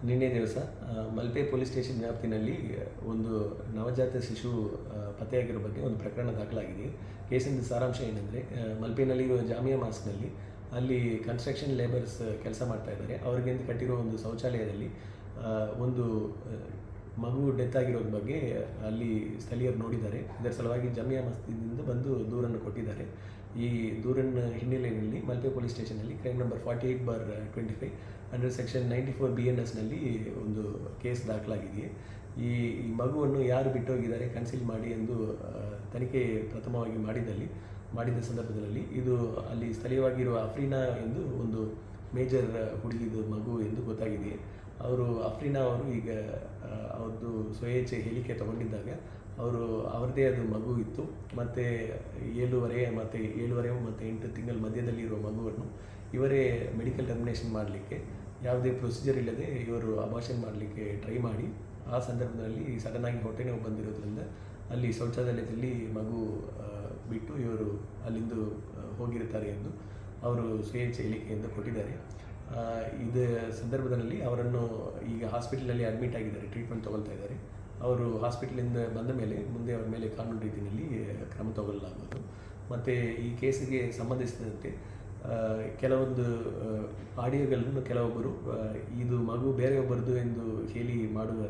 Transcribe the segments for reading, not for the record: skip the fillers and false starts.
ನಿನ್ನೆ ದಿವಸ Malpe police station ವ್ಯಾಪ್ತಿನಲ್ಲಿ ಒಂದು ನವಜಾತ ಶಿಶು ಪತ್ತೆಯಾಗಿರೋ ಬಗ್ಗೆ ಒಂದು ಪ್ರಕರಣ ದಾಖಲಾಗಿದೆ. ಕೇಸಿನ ಸಾರಾಂಶ ಏನಂದರೆ, ಮಲ್ಪೆನಲ್ಲಿರುವ ಜಾಮಿಯಾ ಮಾಸ್ಕ್ನಲ್ಲಿ ಅಲ್ಲಿ ಕನ್ಸ್ಟ್ರಕ್ಷನ್ ಲೇಬರ್ಸ್ ಕೆಲಸ ಮಾಡ್ತಾ ಇದ್ದಾರೆ. ಅವ್ರಿಗೆಂದು ಕಟ್ಟಿರೋ ಒಂದು ಶೌಚಾಲಯದಲ್ಲಿ ಒಂದು ಮಗು ಡೆತ್ ಆಗಿರೋದ್ರ ಬಗ್ಗೆ ಅಲ್ಲಿ ಸ್ಥಳೀಯರು ನೋಡಿದ್ದಾರೆ. ಇದರ ಸಲುವಾಗಿ ಜಾಮಿಯಾ ಮಸ್ಜಿದ್ದಿಂದ ಬಂದು ದೂರನ್ನು ಕೊಟ್ಟಿದ್ದಾರೆ. ಈ ದೂರಿನ ಹಿನ್ನೆಲೆಯಲ್ಲಿ ಮಲ್ಪೆ ಪೊಲೀಸ್ ಸ್ಟೇಷನ್ನಲ್ಲಿ ಕ್ರೈಮ್ ನಂಬರ್ 48/25 ಅಂಡರ್ ಸೆಕ್ಷನ್ 94 BNSನಲ್ಲಿ ಒಂದು ಕೇಸ್ ದಾಖಲಾಗಿದೆ. ಈ ಮಗುವನ್ನು ಯಾರು ಬಿಟ್ಟೋಗಿದ್ದಾರೆ ಕನ್ಸೀಲ್ ಮಾಡಿ ಎಂದು ತನಿಖೆ ಪ್ರಥಮವಾಗಿ ಮಾಡಿದ ಸಂದರ್ಭದಲ್ಲಿ ಇದು ಅಲ್ಲಿ ಸ್ಥಳೀಯವಾಗಿರುವ ಅಫ್ರೀನಾ ಎಂದು ಒಂದು ಮೇಜರ್ ಹುಡುಗಿದು ಮಗು ಎಂದು ಗೊತ್ತಾಗಿದೆ. ಅಫ್ರೀನಾ ಅವರು ಈಗ ಅವ್ರದ್ದು ಸ್ವಇಚ್ಛೆ ಹೇಳಿಕೆ ತಗೊಂಡಿದ್ದಾಗ ಅವರದೇ ಅದು ಮಗು ಇತ್ತು. ಮತ್ತು 7.5 ಮತ್ತು 8 ತಿಂಗಳ ಮಧ್ಯದಲ್ಲಿ ಇರುವ ಮಗುವನ್ನು ಇವರೇ ಮೆಡಿಕಲ್ ಟರ್ಮಿನೇಷನ್ ಮಾಡಲಿಕ್ಕೆ ಯಾವುದೇ ಪ್ರೊಸೀಜರ್ ಇಲ್ಲದೆ ಇವರು ಅಬಾರ್ಷನ್ ಮಾಡಲಿಕ್ಕೆ ಟ್ರೈ ಮಾಡಿ, ಆ ಸಂದರ್ಭದಲ್ಲಿ ಸಡನ್ನಾಗಿ ಹೊಟ್ಟೆ ನೋವು ಬಂದಿರೋದ್ರಿಂದ ಅಲ್ಲಿ ಶೌಚಾಲಯದಲ್ಲಿ ಮಗು ಬಿಟ್ಟು ಇವರು ಅಲ್ಲಿಂದ ಹೋಗಿರುತ್ತಾರೆ ಎಂದು ಅವರು ಸ್ವಇಚ್ಛೆ ಹೇಳಿಕೆಯಿಂದ ಕೊಟ್ಟಿದ್ದಾರೆ. ಇದ ಸಂದರ್ಭದಲ್ಲಿ ಅವರನ್ನು ಈಗ ಹಾಸ್ಪಿಟಲಲ್ಲಿ ಅಡ್ಮಿಟ್ ಆಗಿದ್ದಾರೆ, ಟ್ರೀಟ್ಮೆಂಟ್ ತಗೊಳ್ತಾ ಇದ್ದಾರೆ. ಅವರು ಹಾಸ್ಪಿಟಲಿಂದ ಬಂದ ಮೇಲೆ ಮುಂದೆ ಅವರ ಮೇಲೆ ಕಾನೂನು ರೀತಿಯಲ್ಲಿ ಕ್ರಮ ತಗೊಳ್ಳಲಾಗುವುದು. ಮತ್ತು ಈ ಕೇಸಿಗೆ ಸಂಬಂಧಿಸಿದಂತೆ ಕೆಲವೊಂದು ಆಡಿಯೋಗಳನ್ನು ಕೆಲವೊಬ್ಬರು ಇದು ಮಗು ಬೇರೆಯೊಬ್ಬರದು ಎಂದು ಹೇಳಿ ಮಾಡುವ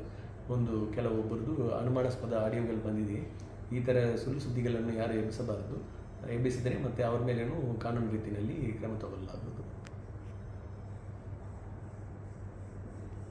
ಕೆಲವೊಬ್ಬರದು ಅನುಮಾನಾಸ್ಪದ ಆಡಿಯೋಗಳು ಬಂದಿದೆ. ಈ ಥರ ಸುಳ್ಳು ಸುದ್ದಿಗಳನ್ನು ಯಾರು ಎಬ್ಬಿಸಬಾರದು. ಎಬ್ಬಿಸಿದರೆ ಮತ್ತು ಅವ್ರ ಮೇಲೇನೂ ಕಾನೂನು ರೀತಿಯಲ್ಲಿ ಕ್ರಮ ತಗೊಳ್ಳಲಾಗುವುದು.